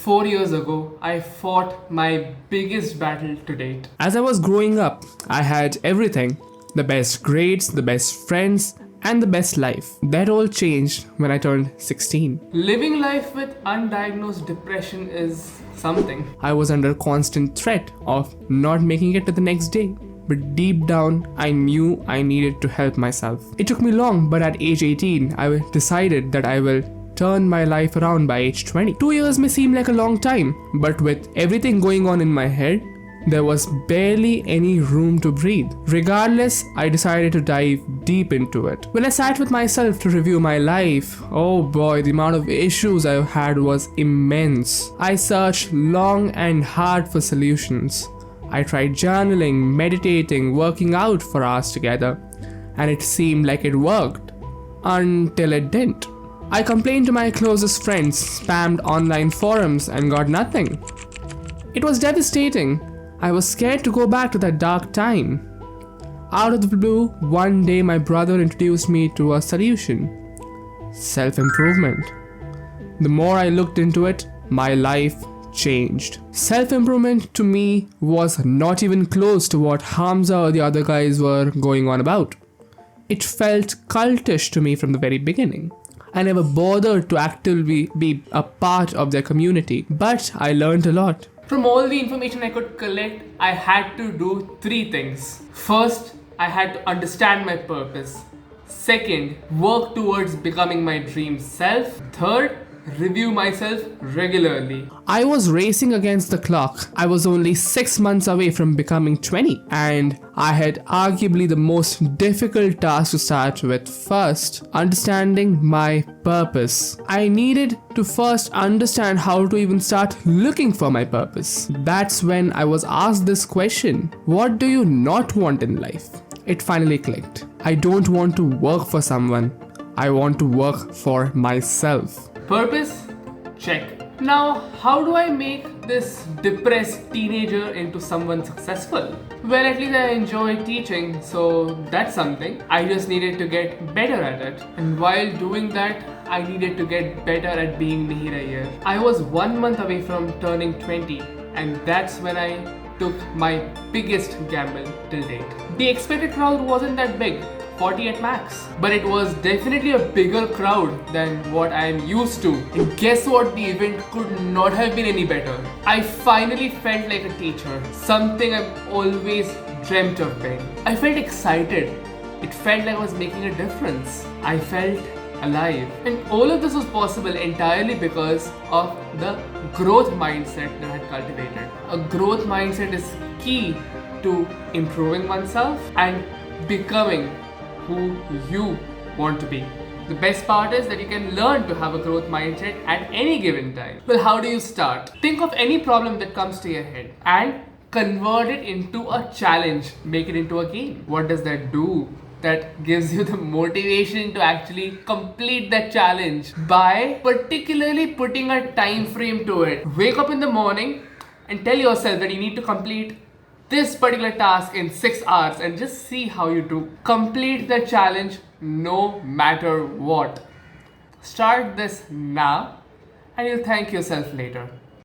4 years ago, I fought my biggest battle to date. As I was growing up, I had everything: the best grades, the best friends, and the best life. That all changed when I turned 16. Living life with undiagnosed depression is something. I was under constant threat of not making it to the next day. But deep down, I knew I needed to help myself. It took me long, but at age 18, I decided that I will turn my life around by age 20. 2 years may seem like a long time, but with everything going on in my head, there was barely any room to breathe. Regardless, I decided to dive deep into it. When I sat with myself to review my life, oh boy, the amount of issues I had was immense. I searched long and hard for solutions. I tried journaling, meditating, working out for hours together, and it seemed like it worked until it didn't. I complained to my closest friends, spammed online forums, and got nothing. It was devastating. I was scared to go back to that dark time. Out of the blue, one day my brother introduced me to a solution: self-improvement. The more I looked into it, my life changed. Self-improvement to me was not even close to what Hamza or the other guys were going on about. It felt cultish to me from the very beginning. I never bothered to actively be a part of their community, but I learned a lot. From all the information I could collect, I had to do 3 things. First, I had to understand my purpose. Second, work towards becoming my dream self. Third, review myself regularly. I was racing against the clock. I was only 6 months away from becoming 20, and I had arguably the most difficult task to start with. First, understanding my purpose. I needed to first understand how to even start looking for my purpose. That's when I was asked this question: what do you not want in life? It finally clicked. I don't want to work for someone. I want to work for myself. Purpose? Check. Now, how do I make this depressed teenager into someone successful? Well, at least I enjoy teaching, so that's something. I just needed to get better at it. And while doing that, I needed to get better at being Mihir Iyer. I was 1 month away from turning 20, and that's when I took my biggest gamble till date. The expected crowd wasn't that big, 40 at max. But it was definitely a bigger crowd than what I am used to. And guess what? The event could not have been any better. I finally felt like a teacher, something I've always dreamt of being. I felt excited. It felt like I was making a difference. I felt alive. And all of this was possible entirely because of the growth mindset that I had cultivated. A growth mindset is key to improving oneself and becoming who you want to be. The best part is that you can learn to have a growth mindset at any given time. Well, how do you start? Think of any problem that comes to your head and convert it into a challenge. Make it into a game. What does that do? That gives you the motivation to actually complete that challenge by particularly putting a time frame to it. Wake up in the morning and tell yourself that you need to complete this particular task in 6 hours and just see how you do. Complete the challenge no matter what. Start this now and you'll thank yourself later.